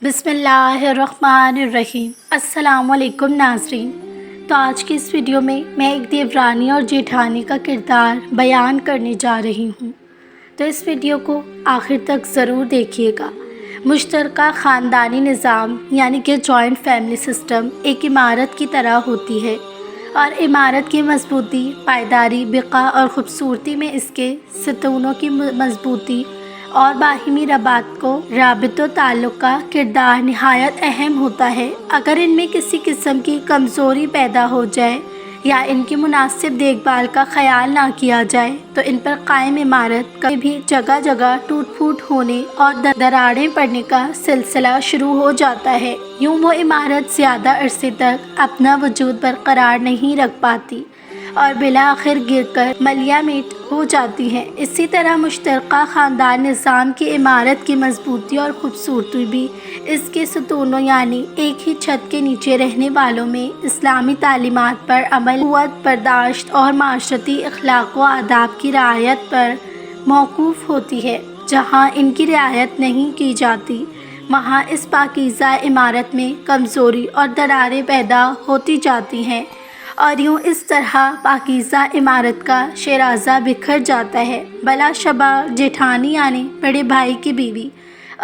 बिस्मिल्लाहिर्रहमानिर्रहीम। अस्सलामुअलैकुम नाज़रीन। तो आज की इस वीडियो में मैं एक देवरानी और जेठानी का किरदार बयान करने जा रही हूँ, तो इस वीडियो को आखिर तक ज़रूर देखिएगा। मुश्तरका ख़ानदानी निज़ाम यानी कि जॉइंट फैमिली सिस्टम एक इमारत की तरह होती है और इमारत की मजबूती, पायदारी, बिका और ख़ूबसूरती में इसके सतूनों की मजबूती और बाहिमी राबितो ताल्लुक़ का किरदार नहायत अहम होता है। अगर इनमें किसी किस्म की कमज़ोरी पैदा हो जाए या इनकी मुनासिब देखभाल का ख्याल ना किया जाए तो इन पर कायम इमारत कभी भी जगह जगह टूट फूट होने और दरारें पड़ने का सिलसिला शुरू हो जाता है। यूँ वो इमारत ज़्यादा अरसे तक अपना वजूद बरकरार नहीं रख पाती और बिला आखिर गिरकर मलियामेट हो जाती हैं। इसी तरह मुश्तरका ख़ानदान निज़ाम की इमारत की मजबूती और ख़ूबसूरती भी इसके सतूनों यानी एक ही छत के नीचे रहने वालों में इस्लामी तालीमात पर अमल, क़ुव्वत बर्दाश्त और माशरती अखलाक व आदाब की रिआयत पर मौक़ूफ़ होती है। जहाँ इनकी रिआयत नहीं की जाती वहाँ इस पाकीज़ा इमारत में कमज़ोरी और दरारें पैदा होती जाती हैं और यूँ इस तरह पाकीज़ा इमारत का शराज़ा बिखर जाता है। बलाशबा जेठानी यानी बड़े भाई की बीवी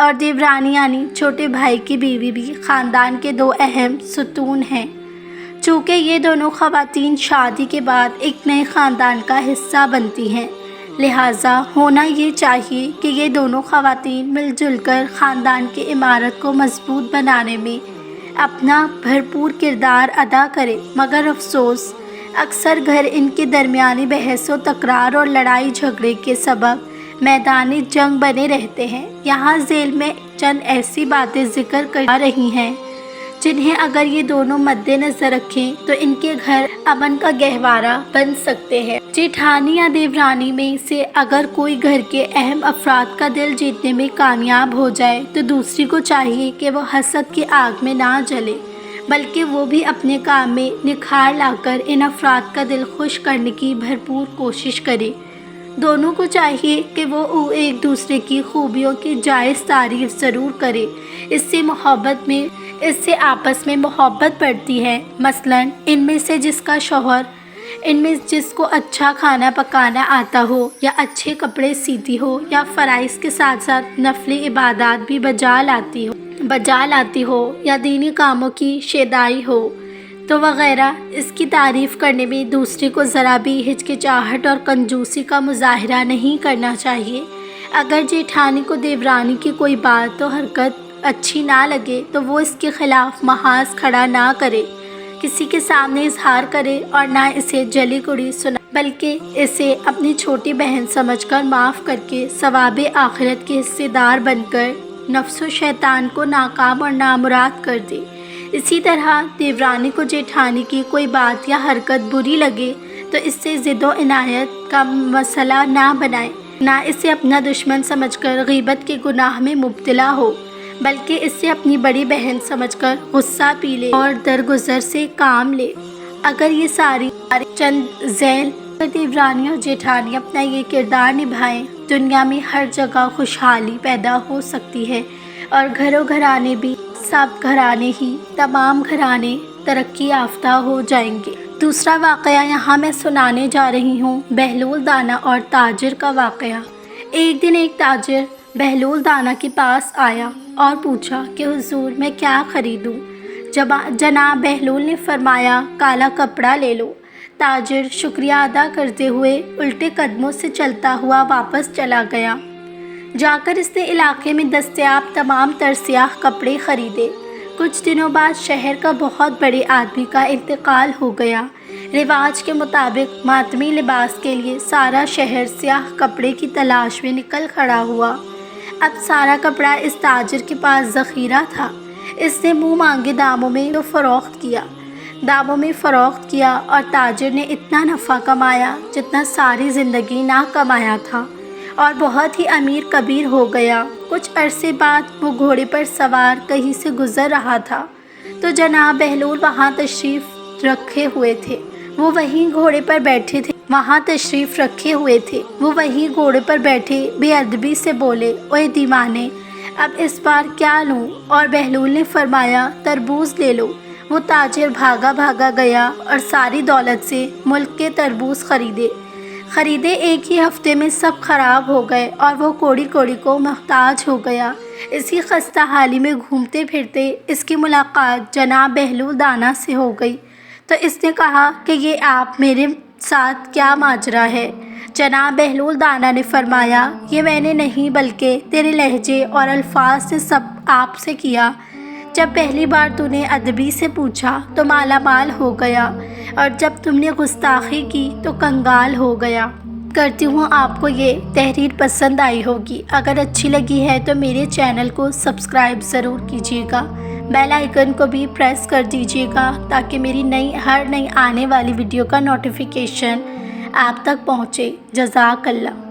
और देवरानी यानी छोटे भाई की बीवी भी ख़ानदान के दो अहम सतून हैं। चूँकि ये दोनों ख़वातीन शादी के बाद एक नए ख़ानदान का हिस्सा बनती हैं, लिहाजा होना ये चाहिए कि ये दोनों ख़वातीन मिलजुल कर ख़ानदान की इमारत को मजबूत बनाने में अपना भरपूर किरदार अदा करे। मगर अफसोस अक्सर घर इनके दरमियानी बहस व तकरार और लड़ाई झगड़े के सबब मैदानी जंग बने रहते हैं। यहाँ झेल में चंद ऐसी बातें ज़िक्र कर रही हैं जिन्हें अगर ये दोनों मद्देनज़र रखें तो इनके घर अमन का गहवारा बन सकते हैं। जेठानी या देवरानी में से अगर कोई घर के अहम अफराद का दिल जीतने में कामयाब हो जाए तो दूसरी को चाहिए कि वह हसद की आग में ना जले, बल्कि वो भी अपने काम में निखार लाकर इन अफराद का दिल खुश करने की भरपूर कोशिश करे। दोनों को चाहिए कि वो एक दूसरे की खूबियों की जायज़ तारीफ़ ज़रूर करे। इससे आपस में मोहब्बत बढ़ती है। मसलन इनमें से जिसको अच्छा खाना पकाना आता हो या अच्छे कपड़े सीती हो या फ़राइज़ के साथ साथ नफली इबादत भी बजा लाती हो या दीनी कामों की शेदाई हो तो वगैरह, इसकी तारीफ़ करने में दूसरे को ज़रा भी हिचकिचाहट और कंजूसी का मुजाहरा नहीं करना चाहिए। अगर जेठानी को देवरानी की कोई बात तो हरकत अच्छी ना लगे तो वो इसके ख़िलाफ़ महाज खड़ा ना करे, किसी के सामने इजहार करे और ना इसे जली कुड़ी सुना, बल्कि इसे अपनी छोटी बहन समझकर माफ़ करके सवाब आखिरत के हिस्सेदार बनकर नफ्स व शैतान को नाकाम और नामुराद कर दे। इसी तरह देवरानी को जेठानी की कोई बात या हरकत बुरी लगे तो इससे ज़िद्दो इनायत का मसला ना बनाए, ना इसे अपना दुश्मन समझकर गीबत के गुनाह में मुब्तला हो, बल्कि इससे अपनी बड़ी बहन समझकर गुस्सा पी ले और दरगुजर से काम ले। अगर ये सारी चंद झेल देवरानी और जेठानी अपना ये किरदार निभाएं, दुनिया में हर जगह खुशहाली पैदा हो सकती है और घरों घराने भी सब घराने ही तमाम घराने तरक्की याफ्ता हो जाएंगे। दूसरा वाक़या यहाँ मैं सुनाने जा रही हूँ बहलूल दाना और ताजिर का वाक़या। एक दिन एक ताजिर बहलूल दाना के पास आया और पूछा कि हुजूर मैं क्या ख़रीदूँ। जनाब बहलूल ने फरमाया काला कपड़ा ले लो। ताजिर शुक्रिया अदा करते हुए उल्टे कदमों से चलता हुआ वापस चला गया। जाकर इसने इलाके में दस्तयाब तमाम तरसियाह कपड़े ख़रीदे। कुछ दिनों बाद शहर का बहुत बड़े आदमी का इंतकाल हो गया। रिवाज के मुताबिक मातमी लिबास के लिए सारा शहर स्याह कपड़े की तलाश में निकल खड़ा हुआ। अब सारा कपड़ा इस ताजिर के पास ज़ख़ीरा था। इसने मुँह मांगे दामों में फ़रोख्त किया और ताजिर ने इतना नफ़ा कमाया जितना सारी ज़िंदगी ना कमाया था और बहुत ही अमीर कबीर हो गया। कुछ अरसे बाद वो घोड़े पर सवार कहीं से गुज़र रहा था तो जनाब बहलूल वहाँ तशरीफ़ रखे हुए थे। वो वहीं घोड़े पर बैठे बेअदबी से बोले, ओए दीवाने, اب اس بار کیا لوں؟ اور بہلول نے فرمایا تربوز لے لو۔ وہ تاجر بھاگا بھاگا گیا اور ساری دولت سے ملک کے تربوز خریدے۔ ایک ہی ہفتے میں سب خراب ہو گئے اور وہ کوڑی کوڑی کو محتاج ہو گیا۔ اسی خستہ حالی میں گھومتے پھرتے اس کی ملاقات جناب بہلول دانا سے ہو گئی، تو اس نے کہا کہ یہ آپ میرے ساتھ کیا ماجرا ہے؟ جناب بہلول دانا نے فرمایا، یہ میں نے نہیں بلکہ تیرے لہجے اور الفاظ نے سب آپ سے کیا۔ جب پہلی بار تو نے ادبی سے پوچھا تو مالا مال ہو گیا، اور جب تم نے گستاخی کی تو کنگال ہو گیا۔ کرتی ہوں آپ کو یہ تحریر پسند آئی ہوگی۔ اگر اچھی لگی ہے تو میرے چینل کو سبسکرائب ضرور کیجیے گا، بیل آئیکن کو بھی پریس کر دیجیے گا تاکہ میری ہر نئی آنے والی ویڈیو کا نوٹیفیکیشن آپ تک پہنچے۔ جزاک اللہ۔